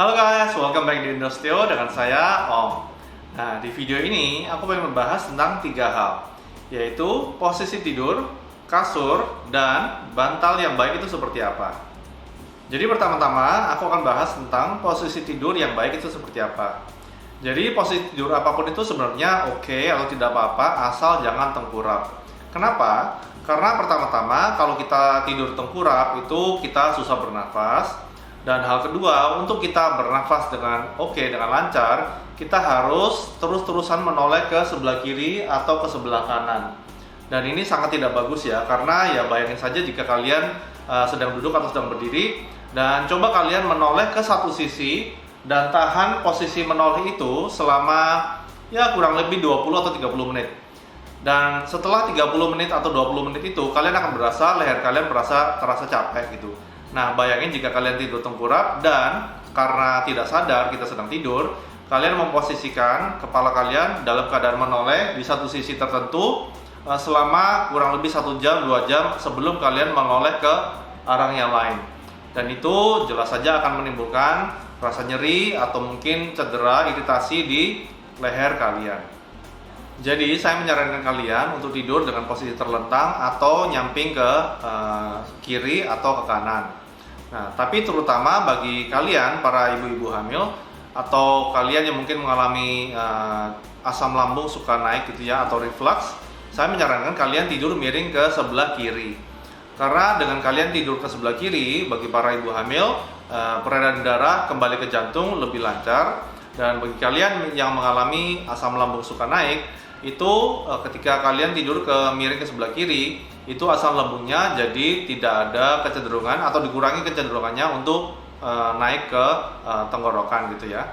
Halo guys, welcome back di Indostio dengan saya Om. Nah, di video ini aku pengen membahas tentang 3 hal, yaitu posisi tidur, kasur, dan bantal yang baik itu seperti apa. Jadi pertama-tama aku akan bahas tentang posisi tidur yang baik itu seperti apa. Jadi posisi tidur apapun itu sebenarnya oke atau tidak apa-apa asal jangan tengkurap. Kenapa? Karena pertama-tama kalau kita tidur tengkurap itu kita susah bernafas. Dan hal kedua, untuk kita bernafas dengan dengan lancar, kita harus terus-terusan menoleh ke sebelah kiri atau ke sebelah kanan. Dan ini sangat tidak bagus ya, karena ya bayangin saja jika kalian sedang duduk atau sedang berdiri dan coba kalian menoleh ke satu sisi dan tahan posisi menoleh itu selama ya kurang lebih 20 atau 30 menit. Dan setelah 30 menit atau 20 menit itu kalian akan berasa leher kalian terasa capek gitu. Nah, bayangin jika kalian tidur tengkurap dan karena tidak sadar kita sedang tidur, kalian memposisikan kepala kalian dalam keadaan menoleh di satu sisi tertentu selama kurang lebih 1 jam, 2 jam sebelum kalian menoleh ke arah yang lain. Dan itu jelas saja akan menimbulkan rasa nyeri atau mungkin cedera, iritasi di leher kalian. Jadi saya menyarankan kalian untuk tidur dengan posisi terlentang atau nyamping ke kiri atau ke kanan. Nah, tapi terutama bagi kalian para ibu-ibu hamil atau kalian yang mungkin mengalami asam lambung suka naik gitu ya atau reflux, saya menyarankan kalian tidur miring ke sebelah kiri. Karena dengan kalian tidur ke sebelah kiri, bagi para ibu hamil, peredaran darah kembali ke jantung lebih lancar. Dan bagi kalian yang mengalami asam lambung suka naik, itu ketika kalian tidur miring ke sebelah kiri, itu asam lambungnya jadi tidak ada kecenderungan atau dikurangi kecenderungannya untuk naik ke tenggorokan gitu ya.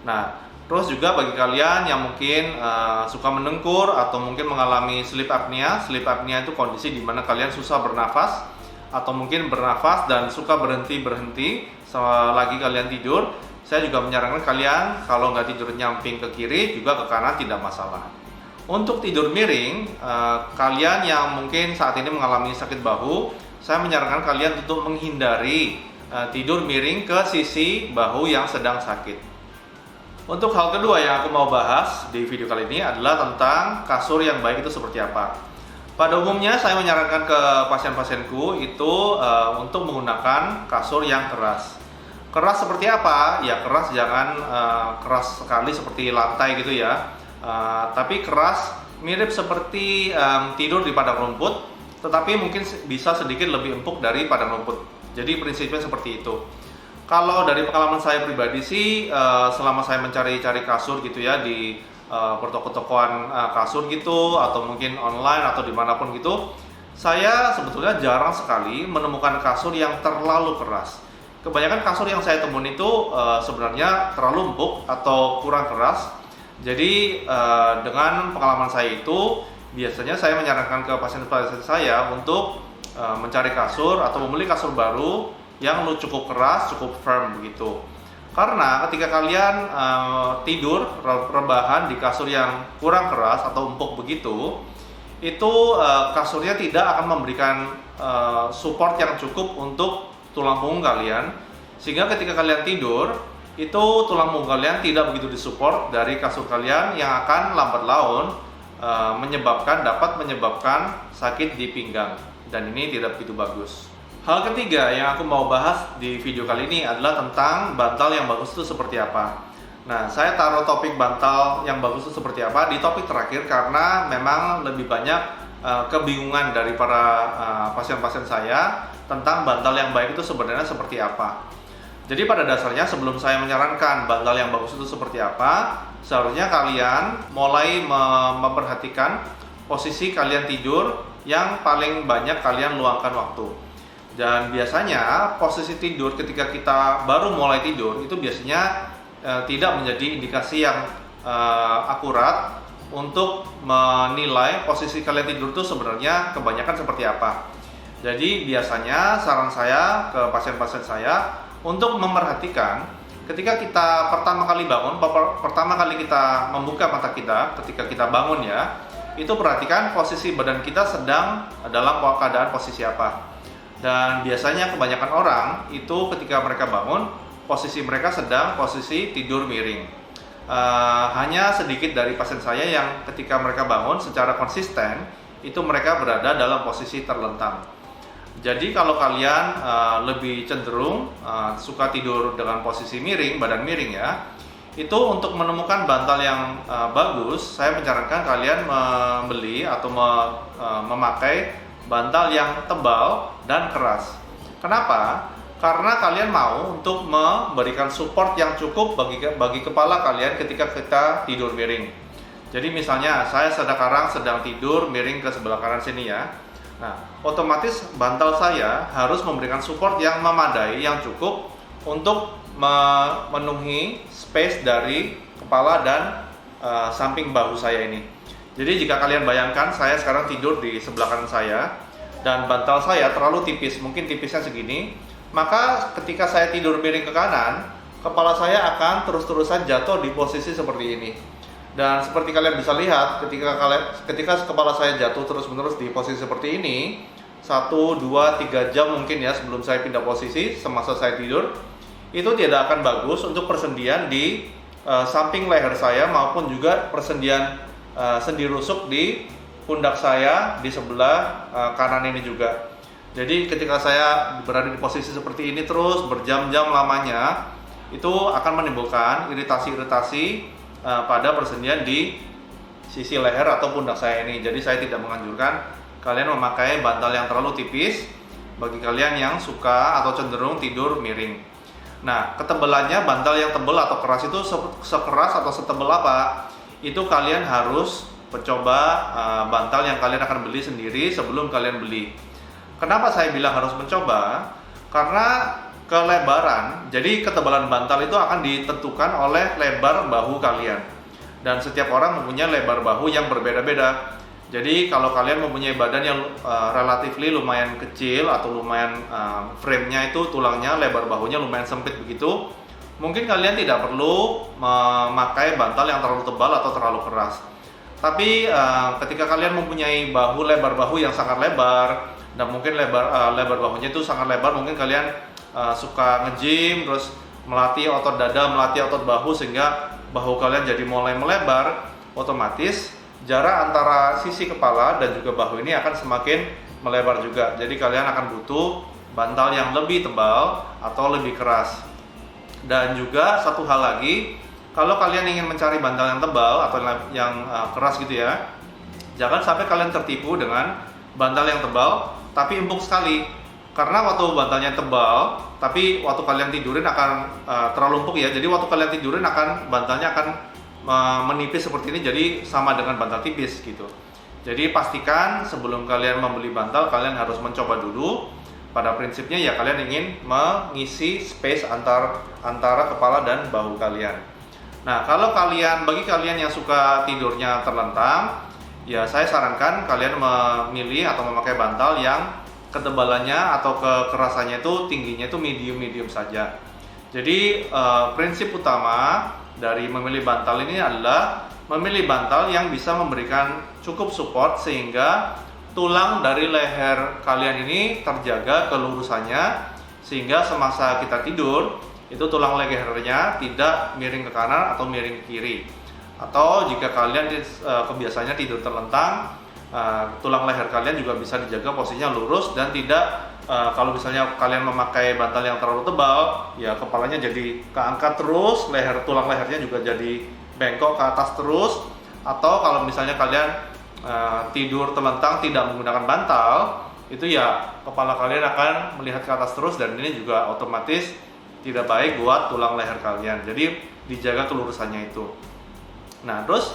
Nah, terus juga bagi kalian yang mungkin suka mendengkur atau mungkin mengalami sleep apnea. Sleep apnea itu kondisi di mana kalian susah bernafas atau mungkin bernafas dan suka berhenti selagi kalian tidur. Saya juga menyarankan kalian kalau nggak tidur nyamping ke kiri juga ke kanan tidak masalah. Untuk tidur miring, kalian yang mungkin saat ini mengalami sakit bahu, saya menyarankan kalian untuk menghindari tidur miring ke sisi bahu yang sedang sakit. Untuk hal kedua yang aku mau bahas di video kali ini adalah tentang kasur yang baik itu seperti apa. Pada umumnya saya menyarankan ke pasien-pasienku itu untuk menggunakan kasur yang keras. Keras seperti apa? Ya keras jangan keras sekali seperti lantai gitu ya. Tapi keras mirip seperti tidur di padang rumput, tetapi mungkin bisa sedikit lebih empuk dari padang rumput. Jadi prinsipnya seperti itu. Kalau dari pengalaman saya pribadi sih, selama saya mencari-cari kasur gitu ya di toko-tokoan kasur gitu, atau mungkin online atau dimanapun gitu, saya sebetulnya jarang sekali menemukan kasur yang terlalu keras. Kebanyakan kasur yang saya temuin itu sebenarnya terlalu empuk atau kurang keras. Jadi dengan pengalaman saya itu biasanya saya menyarankan ke pasien-pasien saya untuk mencari kasur atau membeli kasur baru yang cukup keras, cukup firm begitu. Karena ketika kalian tidur rebahan di kasur yang kurang keras atau empuk begitu, itu kasurnya tidak akan memberikan support yang cukup untuk tulang punggung kalian, sehingga ketika kalian tidur itu tulang punggung kalian tidak begitu disupport dari kasur kalian yang akan lambat laun dapat menyebabkan sakit di pinggang, dan ini tidak begitu bagus. Hal ketiga yang aku mau bahas di video kali ini adalah tentang bantal yang bagus itu seperti apa. Nah, saya taruh topik bantal yang bagus itu seperti apa di topik terakhir karena memang lebih banyak kebingungan dari para pasien-pasien saya tentang bantal yang baik itu sebenarnya seperti apa. Jadi pada dasarnya sebelum saya menyarankan bantal yang bagus itu seperti apa, seharusnya kalian mulai memperhatikan posisi kalian tidur yang paling banyak kalian luangkan waktu. Dan biasanya posisi tidur ketika kita baru mulai tidur itu biasanya tidak menjadi indikasi yang akurat untuk menilai posisi kalian tidur itu sebenarnya kebanyakan seperti apa. Jadi biasanya saran saya ke pasien-pasien saya untuk memperhatikan ketika kita pertama kali bangun, pertama kali kita membuka mata kita, ketika kita bangun ya, itu perhatikan posisi badan kita sedang dalam keadaan posisi apa. Dan biasanya kebanyakan orang itu ketika mereka bangun, posisi mereka sedang posisi tidur miring. Hanya sedikit dari pasien saya yang ketika mereka bangun secara konsisten itu mereka berada dalam posisi terlentang. Jadi kalau kalian lebih cenderung suka tidur dengan posisi miring, badan miring ya, itu untuk menemukan bantal yang bagus, saya menyarankan kalian membeli atau memakai bantal yang tebal dan keras. Kenapa? Karena kalian mau untuk memberikan support yang cukup bagi kepala kalian ketika kita tidur miring. Jadi misalnya saya sekarang sedang tidur miring ke sebelah kanan sini ya. Nah, otomatis bantal saya harus memberikan support yang memadai, yang cukup untuk memenuhi space dari kepala dan samping bahu saya ini. Jadi jika kalian bayangkan saya sekarang tidur di sebelah kanan saya dan bantal saya terlalu tipis, mungkin tipisnya segini, maka ketika saya tidur miring ke kanan, kepala saya akan terus-terusan jatuh di posisi seperti ini. Dan seperti kalian bisa lihat, ketika kepala saya jatuh terus-menerus di posisi seperti ini, 1, 2, 3 jam mungkin ya sebelum saya pindah posisi semasa saya tidur, itu tidak akan bagus untuk persendian di samping leher saya maupun juga persendian sendi rusuk di pundak saya di sebelah kanan ini juga. Jadi ketika saya berada di posisi seperti ini terus berjam-jam lamanya, itu akan menimbulkan iritasi-iritasi pada persendian di sisi leher atau pundak saya ini. Jadi saya tidak menganjurkan kalian memakai bantal yang terlalu tipis bagi kalian yang suka atau cenderung tidur miring. Nah, ketebalannya bantal yang tebal atau keras itu sekeras atau setebal apa? Itu kalian harus mencoba bantal yang kalian akan beli sendiri sebelum kalian beli. Kenapa saya bilang harus mencoba? Karena kelebaran, jadi ketebalan bantal itu akan ditentukan oleh lebar bahu kalian. Dan setiap orang mempunyai lebar bahu yang berbeda-beda. Jadi kalau kalian mempunyai badan yang relatif lumayan kecil atau lumayan frame-nya itu tulangnya lebar bahunya lumayan sempit begitu, mungkin kalian tidak perlu memakai bantal yang terlalu tebal atau terlalu keras. Tapi ketika kalian mempunyai lebar bahu yang sangat lebar dan mungkin lebar bahunya itu sangat lebar, mungkin kalian suka nge-gym terus melatih otot dada, melatih otot bahu sehingga bahu kalian jadi mulai melebar, otomatis jarak antara sisi kepala dan juga bahu ini akan semakin melebar juga. Jadi kalian akan butuh bantal yang lebih tebal atau lebih keras. Dan juga satu hal lagi, kalau kalian ingin mencari bantal yang tebal atau yang keras gitu ya, jangan sampai kalian tertipu dengan bantal yang tebal tapi empuk sekali. Karena waktu bantalnya tebal tapi waktu kalian tidurin akan terlalu empuk ya. Jadi waktu kalian tidurin bantalnya akan menipis seperti ini, jadi sama dengan bantal tipis gitu. Jadi pastikan sebelum kalian membeli bantal, kalian harus mencoba dulu. Pada prinsipnya ya kalian ingin mengisi space antara kepala dan bahu kalian. Nah, bagi kalian yang suka tidurnya terlentang, ya saya sarankan kalian memilih atau memakai bantal yang ketebalannya atau kekerasannya itu tingginya itu medium saja. Jadi prinsip utama dari memilih bantal ini adalah memilih bantal yang bisa memberikan cukup support sehingga tulang dari leher kalian ini terjaga kelurusannya, sehingga semasa kita tidur itu tulang lehernya tidak miring ke kanan atau miring ke kiri. Atau jika kalian kebiasaannya tidur terlentang, tulang leher kalian juga bisa dijaga posisinya lurus dan tidak kalau misalnya kalian memakai bantal yang terlalu tebal, ya kepalanya jadi keangkat terus, tulang lehernya juga jadi bengkok ke atas terus. Atau kalau misalnya kalian tidur terlentang tidak menggunakan bantal, itu ya kepala kalian akan melihat ke atas terus dan ini juga otomatis tidak baik buat tulang leher kalian. Jadi dijaga kelurusannya itu. Nah, terus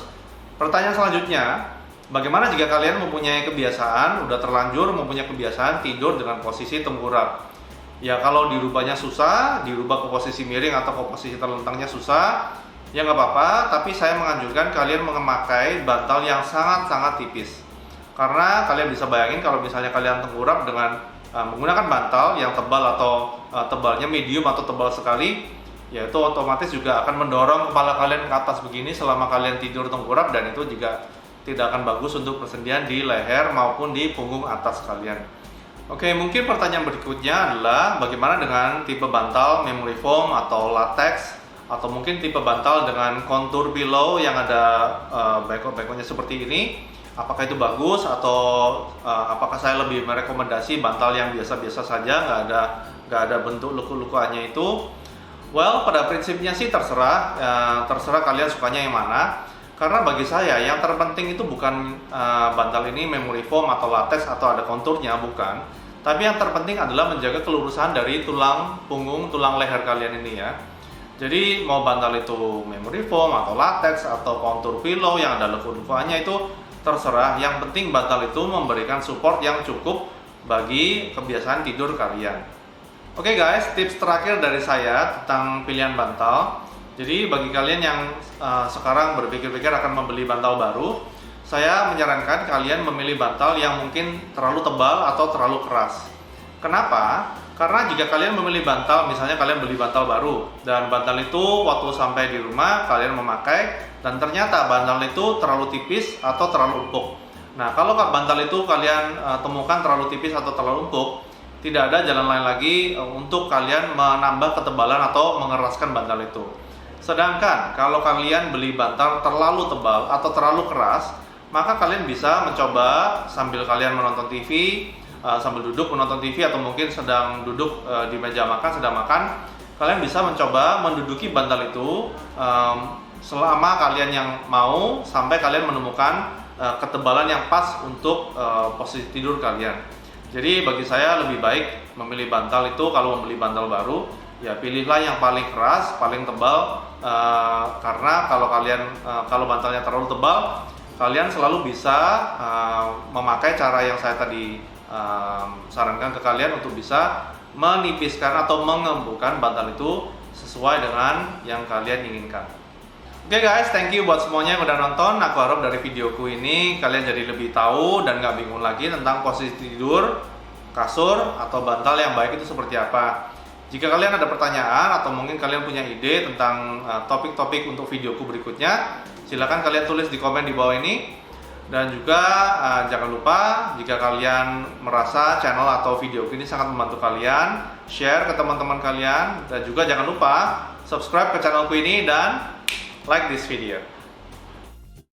pertanyaan selanjutnya, bagaimana jika kalian mempunyai kebiasaan, udah terlanjur mempunyai kebiasaan tidur dengan posisi tengkurap? Ya kalau dirubahnya susah, dirubah ke posisi miring atau ke posisi terlentangnya susah, ya nggak apa-apa, tapi saya menganjurkan kalian memakai bantal yang sangat-sangat tipis. Karena kalian bisa bayangin kalau misalnya kalian tengkurap dengan menggunakan bantal yang tebal atau tebalnya medium atau tebal sekali, ya itu otomatis juga akan mendorong kepala kalian ke atas begini selama kalian tidur tengkurap, dan itu juga tidak akan bagus untuk persendian di leher maupun di punggung atas kalian. Oke, mungkin pertanyaan berikutnya adalah bagaimana dengan tipe bantal memory foam atau latex, atau mungkin tipe bantal dengan kontur pillow yang ada bengkok-bengkoknya seperti ini. Apakah itu bagus, atau apakah saya lebih merekomendasi bantal yang biasa-biasa saja, nggak ada bentuk luku-lukuannya itu? Well, pada prinsipnya sih terserah, terserah kalian sukanya yang mana. Karena bagi saya yang terpenting itu bukan bantal ini memory foam atau latex atau ada konturnya, bukan. Tapi yang terpenting adalah menjaga kelurusan dari tulang punggung, tulang leher kalian ini ya. Jadi mau bantal itu memory foam atau latex atau kontur pillow yang ada leku-lekuannya itu terserah. Yang penting bantal itu memberikan support yang cukup bagi kebiasaan tidur kalian. Oke guys, tips terakhir dari saya tentang pilihan bantal. Jadi bagi kalian yang sekarang berpikir-pikir akan membeli bantal baru, saya menyarankan kalian memilih bantal yang mungkin terlalu tebal atau terlalu keras. Kenapa? Karena jika kalian memilih bantal, misalnya kalian beli bantal baru, dan bantal itu waktu sampai di rumah kalian memakai, dan ternyata bantal itu terlalu tipis atau terlalu empuk. Nah, kalau bantal itu kalian temukan terlalu tipis atau terlalu empuk, tidak ada jalan lain lagi untuk kalian menambah ketebalan atau mengeraskan bantal itu. Sedangkan kalau kalian beli bantal terlalu tebal atau terlalu keras, maka kalian bisa mencoba sambil kalian menonton TV, sambil duduk menonton TV, atau mungkin sedang duduk di meja makan, sedang makan, kalian bisa mencoba menduduki bantal itu selama kalian yang mau, sampai kalian menemukan ketebalan yang pas untuk posisi tidur kalian. Jadi bagi saya lebih baik memilih bantal itu, kalau membeli bantal baru, ya pilihlah yang paling keras, paling tebal, karena kalau bantalnya terlalu tebal, kalian selalu bisa memakai cara yang saya tadi sarankan ke kalian untuk bisa menipiskan atau mengempukkan bantal itu sesuai dengan yang kalian inginkan. Oke guys, thank you buat semuanya yang udah nonton. Aku harap dari videoku ini kalian jadi lebih tahu dan gak bingung lagi tentang posisi tidur, kasur, atau bantal yang baik itu seperti apa. Jika kalian ada pertanyaan atau mungkin kalian punya ide tentang topik-topik untuk videoku berikutnya, silakan kalian tulis di komen di bawah ini. Dan juga jangan lupa, jika kalian merasa channel atau video ini sangat membantu kalian, share ke teman-teman kalian. Dan juga jangan lupa subscribe ke channelku ini dan like this video.